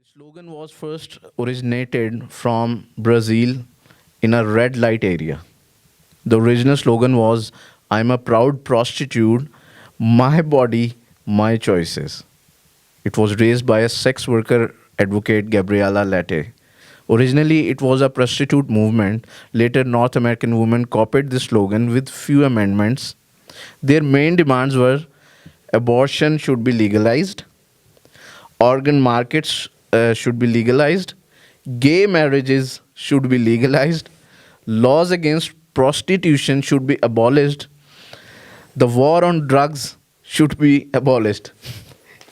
slogan was first originated from Brazil in a red light area. The original slogan was, I'm a proud prostitute, my body, my choices. It was raised by a sex worker advocate, Gabriela Latte. Originally, it was a prostitute movement. Later, North American women copied this slogan with few amendments. Their main demands were abortion should be legalized, organ markets should be legalized, gay marriages should be legalized, laws against prostitution should be abolished, the war on drugs should be abolished.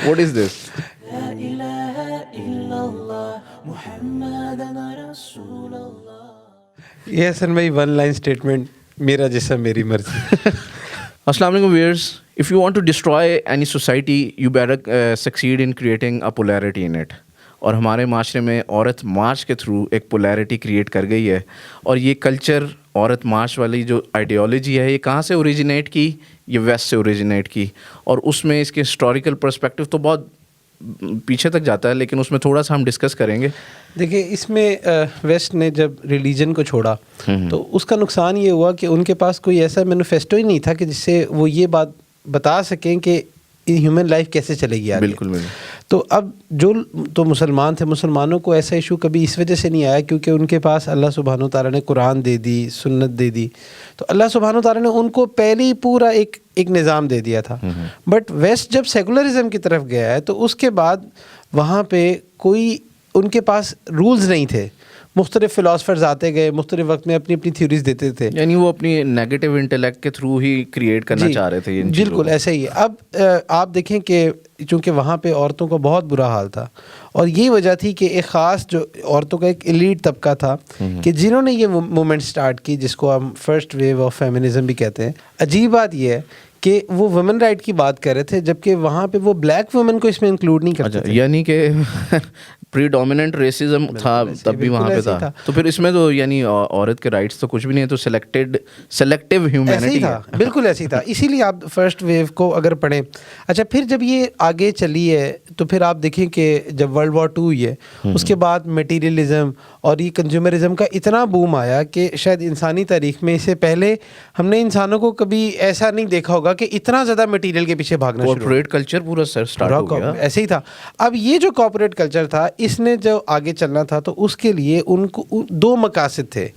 What is this? لا إله إلا الله محمد رسول الله. یہ حسن بھائی one line statement میرا جسم میری مرضی. Assalamu alaikum viewers. If you want to destroy any society, you better succeed in creating a polarity in it. اور ہمارے معاشرے میں عورت مارچ کے تھرو ایک پولیرٹی کریٹ کر گئی ہے. اور یہ کلچر عورت مارچ والی جو آئیڈیالوجی ہے یہ کہاں سے اوریجنیٹ کی؟ یہ ویسٹ سے اوریجنیٹ کی. اور اس میں اس کے ہسٹوریکل پرسپیکٹو تو بہت پیچھے تک جاتا ہے، لیکن اس میں تھوڑا سا ہم ڈسکس کریں گے. دیکھیں اس میں ویسٹ نے جب ریلیجن کو چھوڑا تو اس کا نقصان یہ ہوا کہ ان کے پاس کوئی ایسا مینیفیسٹو ہی نہیں تھا کہ جس سے وہ یہ بات بتا سکیں کہ ہیومن لائف کیسے چلے گی. بالکل بالکل. تو اب جو تو مسلمان تھے، مسلمانوں کو ایسا ایشو کبھی اس وجہ سے نہیں آیا کیونکہ ان کے پاس اللہ سبحانہ و تعالیٰ نے قرآن دے دی، سنت دے دی. تو اللہ سبحانہ و تعالیٰ نے ان کو پہلے ہی پورا ایک نظام دے دیا تھا. بٹ ویسٹ جب سیکولرزم کی طرف گیا ہے تو اس کے بعد وہاں پہ کوئی ان کے پاس رولز نہیں تھے. مختلف فلاسفرز آتے گئے، مختلف وقت میں اپنی اپنی تھیوریز دیتے تھے. یعنی وہ اپنی نیگیٹو انٹلیکٹ کے تھرو ہی کریٹ کرنا چاہ رہے تھے. بالکل ایسا ہی ہے. اب آپ دیکھیں کہ چونکہ وہاں پہ عورتوں کا بہت برا حال تھا اور یہی وجہ تھی کہ ایک خاص جو عورتوں کا ایک ایلیٹ طبقہ تھا کہ جنہوں نے یہ موومنٹ سٹارٹ کی جس کو ہم فرسٹ ویو آف فیمنزم بھی کہتے ہیں. عجیب بات یہ ہے کہ وہ وومن رائٹ کی بات کر رہے تھے جبکہ وہاں پہ وہ بلیک وومن کو اس میں انکلوڈ نہیں کرتے تھے. یعنی کہ پری ڈومیننٹ ریسزم تھا تب بھی وہاں پہ تھا. تو پھر اس میں تو یعنی عورت کے رائٹس تو کچھ بھی نہیں ہے، تو سلیکٹیو ہیومینٹی تھا. بالکل ایسے ہی تھا. اسی لیے آپ فرسٹ ویو کو اگر پڑھیں. اچھا پھر جب یہ آگے چلی ہے تو پھر آپ دیکھیں کہ جب ورلڈ وار 2 ہوئی ہے اس کے بعد میٹیریلزم اور یہ کنزیومرزم کا اتنا بوم آیا کہ شاید انسانی تاریخ میں اس سے پہلے ہم نے انسانوں کو کبھی ایسا نہیں دیکھا ہوگا کہ اتنا زیادہ میٹیریل کے پیچھے بھاگنا شروع. کارپوریٹ کلچر پورا سٹارٹ ہو گیا. ایسے ہی تھا. اب یہ جو کارپوریٹ کلچر تھا اس نے جو آگے چلنا تھا تو اس کے لیے ان کو 2 مقاصد تھے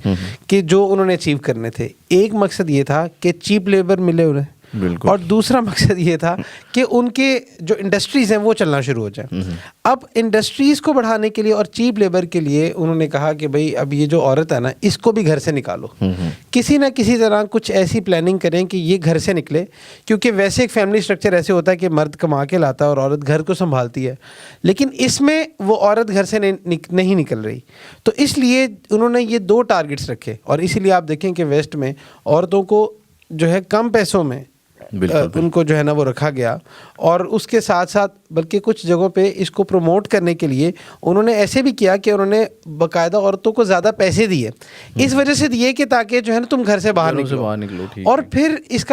کہ جو انہوں نے اچیو کرنے تھے. ایک مقصد یہ تھا کہ چیپ لیبر ملے انہیں، اور دوسرا مقصد یہ تھا کہ ان کے جو انڈسٹریز ہیں وہ چلنا شروع ہو جائیں. اب انڈسٹریز کو بڑھانے کے لیے اور چیپ لیبر کے لیے انہوں نے کہا کہ بھائی اب یہ جو عورت ہے نا اس کو بھی گھر سے نکالو. کسی نہ کسی طرح کچھ ایسی پلاننگ کریں کہ یہ گھر سے نکلے، کیونکہ ویسے ایک فیملی اسٹرکچر ایسے ہوتا ہے کہ مرد کما کے لاتا ہے اور عورت گھر کو سنبھالتی ہے، لیکن اس میں وہ عورت گھر سے نہیں نکل رہی. تو اس لیے انہوں نے یہ 2 ٹارگٹس رکھے اور اسی لیے آپ دیکھیں کہ ویسٹ میں عورتوں کو جو ہے کم پیسوں میں ان کو جو ہے نا وہ رکھا گیا، اور اس کے ساتھ ساتھ بلکہ کچھ جگہوں پہ اس کو پروموٹ کرنے کے لیے انہوں نے ایسے بھی کیا کہ انہوں نے باقاعدہ عورتوں کو زیادہ پیسے دیے. اس وجہ سے دیے کہ تاکہ جو ہے نا تم گھر سے باہر نکلو. اور پھر اس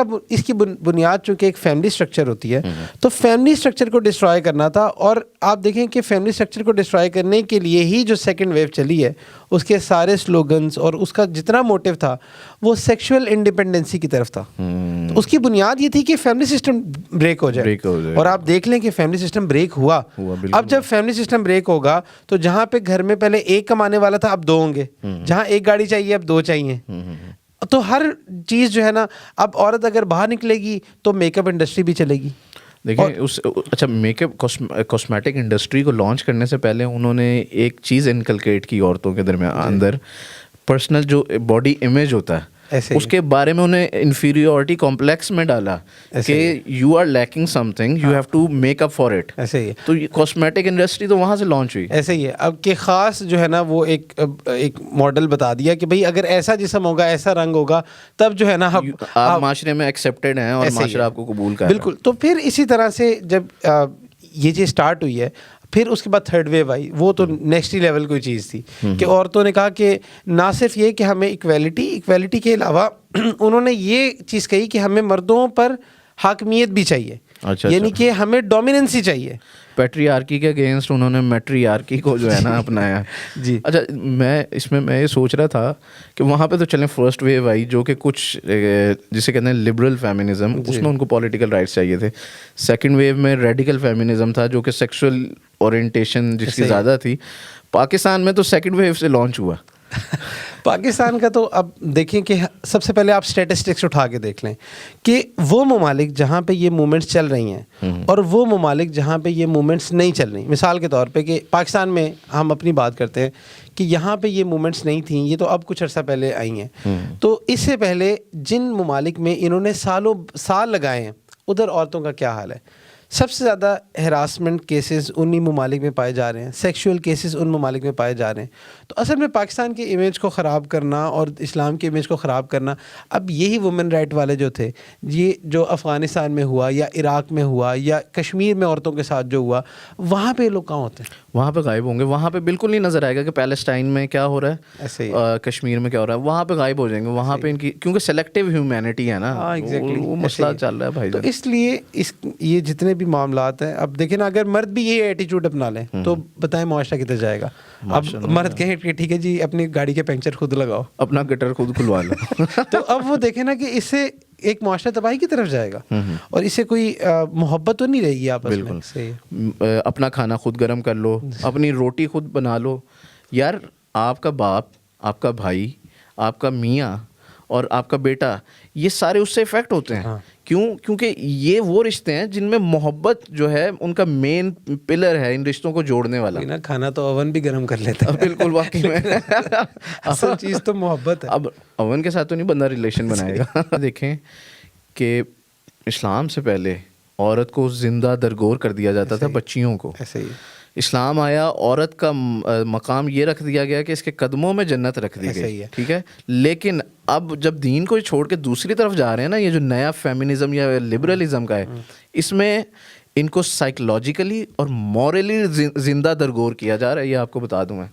کی بنیاد چونکہ ایک فیملی اسٹرکچر ہوتی ہے تو فیملی اسٹرکچر کو ڈسٹرائے کرنا تھا. اور آپ دیکھیں کہ فیملی اسٹرکچر کو ڈسٹرائے کرنے کے لیے ہی جو سیکنڈ ویو چلی ہے اس کے سارے سلوگنز اور اس کا جتنا موٹیو تھا وہ سیکشول انڈیپینڈنسی کی طرف تھا. تو اس کی بنیاد یہ تھی کہ فیملی سسٹم بریک ہو جائے. اور آپ دیکھ لیں کہ فیملی سسٹم بریک ہوا. اب جب فیملی سسٹم بریک ہوگا تو جہاں پہ گھر میں پہلے ایک کمانے والا تھا اب 2 ہوں گے، جہاں ایک گاڑی چاہیے اب 2 چاہیے. تو ہر چیز جو ہے نا اب عورت اگر باہر نکلے گی تو میک اپ انڈسٹری بھی چلے گی. دیکھیں اچھا میک اپ کاسمیٹک انڈسٹری کو لانچ کرنے سے پہلے انہوں نے ایک چیز انکلکیٹ کی عورتوں کے درمیان اندر، پرسنل جو باڈی امیج ہوتا ہے اس کے بارے میں انہیں انفیریورٹی کمپلیکس میں ڈالا کہ you are leaking something, you have to make up for it. ایسے ہی ہے. تو کاسمیٹک انڈسٹری تو وہاں سے لانچ ہوئی. ایسے ہی ہے. اب کہ خاص جو ہے نا وہ ایک ماڈل بتا دیا کہ بھئی اگر ایسا جسم ہوگا، ایسا رنگ ہوگا تب جو ہے نا آپ معاشرے میں ایکسیپٹیڈ ہیں اور معاشرہ آپ کو قبول کر رہا ہے. بالکل. تو پھر اسی طرح سے جب یہ چیز اسٹارٹ ہوئی ہے پھر اس کے بعد 3rd ویو آئی. وہ تو نیکسٹ لیول کوئی چیز تھی کہ عورتوں نے کہا کہ نہ صرف یہ کہ ہمیں ایکویلٹی کے علاوہ انہوں نے یہ چیز کہی کہ ہمیں مردوں پر حاکمیت بھی چاہیے. یعنی کہ ہمیں ڈومیننسی چاہیے. پیٹریارکی کے اگینسٹ انہوں نے میٹریارکی کو جو ہے نا اپنایا. جی. اچھا میں یہ سوچ رہا تھا کہ وہاں پہ تو چلیں فرسٹ ویو آئی جو کہ کچھ جسے کہتے ہیں لبرل فیمنزم, اس میں ان کو پولیٹیکل رائٹس چاہیے تھے. سیکنڈ ویو میں ریڈیکل فیمنزم تھا جو کہ سیکسول اورینٹیشن جس کی زیادہ تھی. پاکستان میں تو سیکنڈ ویو سے لانچ ہوا. پاکستان کا تو اب دیکھیں کہ سب سے پہلے آپ اسٹیٹسٹکس اٹھا کے دیکھ لیں کہ وہ ممالک جہاں پہ یہ موومنٹس چل رہی ہیں اور وہ ممالک جہاں پہ یہ موومنٹس نہیں چل رہی. مثال کے طور پہ کہ پاکستان میں ہم اپنی بات کرتے ہیں کہ یہاں پہ یہ موومنٹس نہیں تھیں, یہ تو اب کچھ عرصہ پہلے آئی ہیں. تو اس سے پہلے جن ممالک میں انہوں نے سال لگائے ہیں ادھر عورتوں کا کیا حال ہے؟ سب سے زیادہ ہراسمنٹ کیسز انہی ممالک میں پائے جا رہے ہیں, سیکشول کیسز ان ممالک میں پائے جا رہے ہیں. تو اصل میں پاکستان کی امیج کو خراب کرنا اور اسلام کی امیج کو خراب کرنا, اب یہی وومن رائٹ والے جو تھے, یہ جو افغانستان میں ہوا یا عراق میں ہوا یا کشمیر میں عورتوں کے ساتھ جو ہوا, وہاں پہ لوگ کہاں ہوتے ہیں؟ وہاں پہ غائب ہوں گے. وہاں پہ بالکل نہیں نظر آئے گا کہ پیلسٹائن میں کیا ہو رہا ہے, ایسے ہی کشمیر میں کیا ہو رہا ہے. وہاں پہ غائب ہو جائیں گے. وہاں پہ ان کی کیونکہ سلیکٹیو ہیومینٹی ہے نا, وہ مسئلہ چل رہا ہے بھائی. تو اس لیے یہ جتنے بھی معاملات ہیں, اب دیکھیں نا, اگر مرد بھی یہ ایٹیچیوڈ اپنا لیں تو بتائیں معاشرہ کدھر جائے گا؟ اب مرد کہیں کہ ٹھیک ہے جی اپنی گاڑی کے پنکچر خود لگاؤ, اپنا گٹر خود کھلوا لو. تو اب وہ دیکھیں نا کہ اس سے ایک معاشرہ تباہی کی طرف جائے گا اور اس سے کوئی محبت تو نہیں رہے گی آپس میں. بالکل. اپنا کھانا خود گرم کر لو, اپنی روٹی خود بنا لو. یار آپ کا باپ, آپ کا بھائی, آپ کا میاں اور آپ کا بیٹا, یہ سارے اس سے افیکٹ ہوتے ہیں. کیونکہ یہ وہ رشتے ہیں جن میں محبت جو ہے ان کا مین پلر ہے ان رشتوں کو جوڑنے والا. کھانا تو اوون بھی گرم کر لیتا ہے. بالکل, واقعی میں اصل چیز تو محبت ہے. اب اوون کے ساتھ تو نہیں بندہ ریلیشن بنائے گا. دیکھیں کہ اسلام سے پہلے عورت کو زندہ درگور کر دیا جاتا تھا, بچیوں کو. ایسے ہی اسلام آیا, عورت کا مقام یہ رکھ دیا گیا کہ اس کے قدموں میں جنت رکھ دی گئی. ٹھیک ہے, لیکن اب جب دین کو چھوڑ کے دوسری طرف جا رہے ہیں نا, یہ جو نیا فیمنزم یا لبرلزم کا ہے, اس میں ان کو سائیکولوجیکلی اور مورلی زندہ درگور کیا جا رہا ہے. یہ آپ کو بتا دوں میں.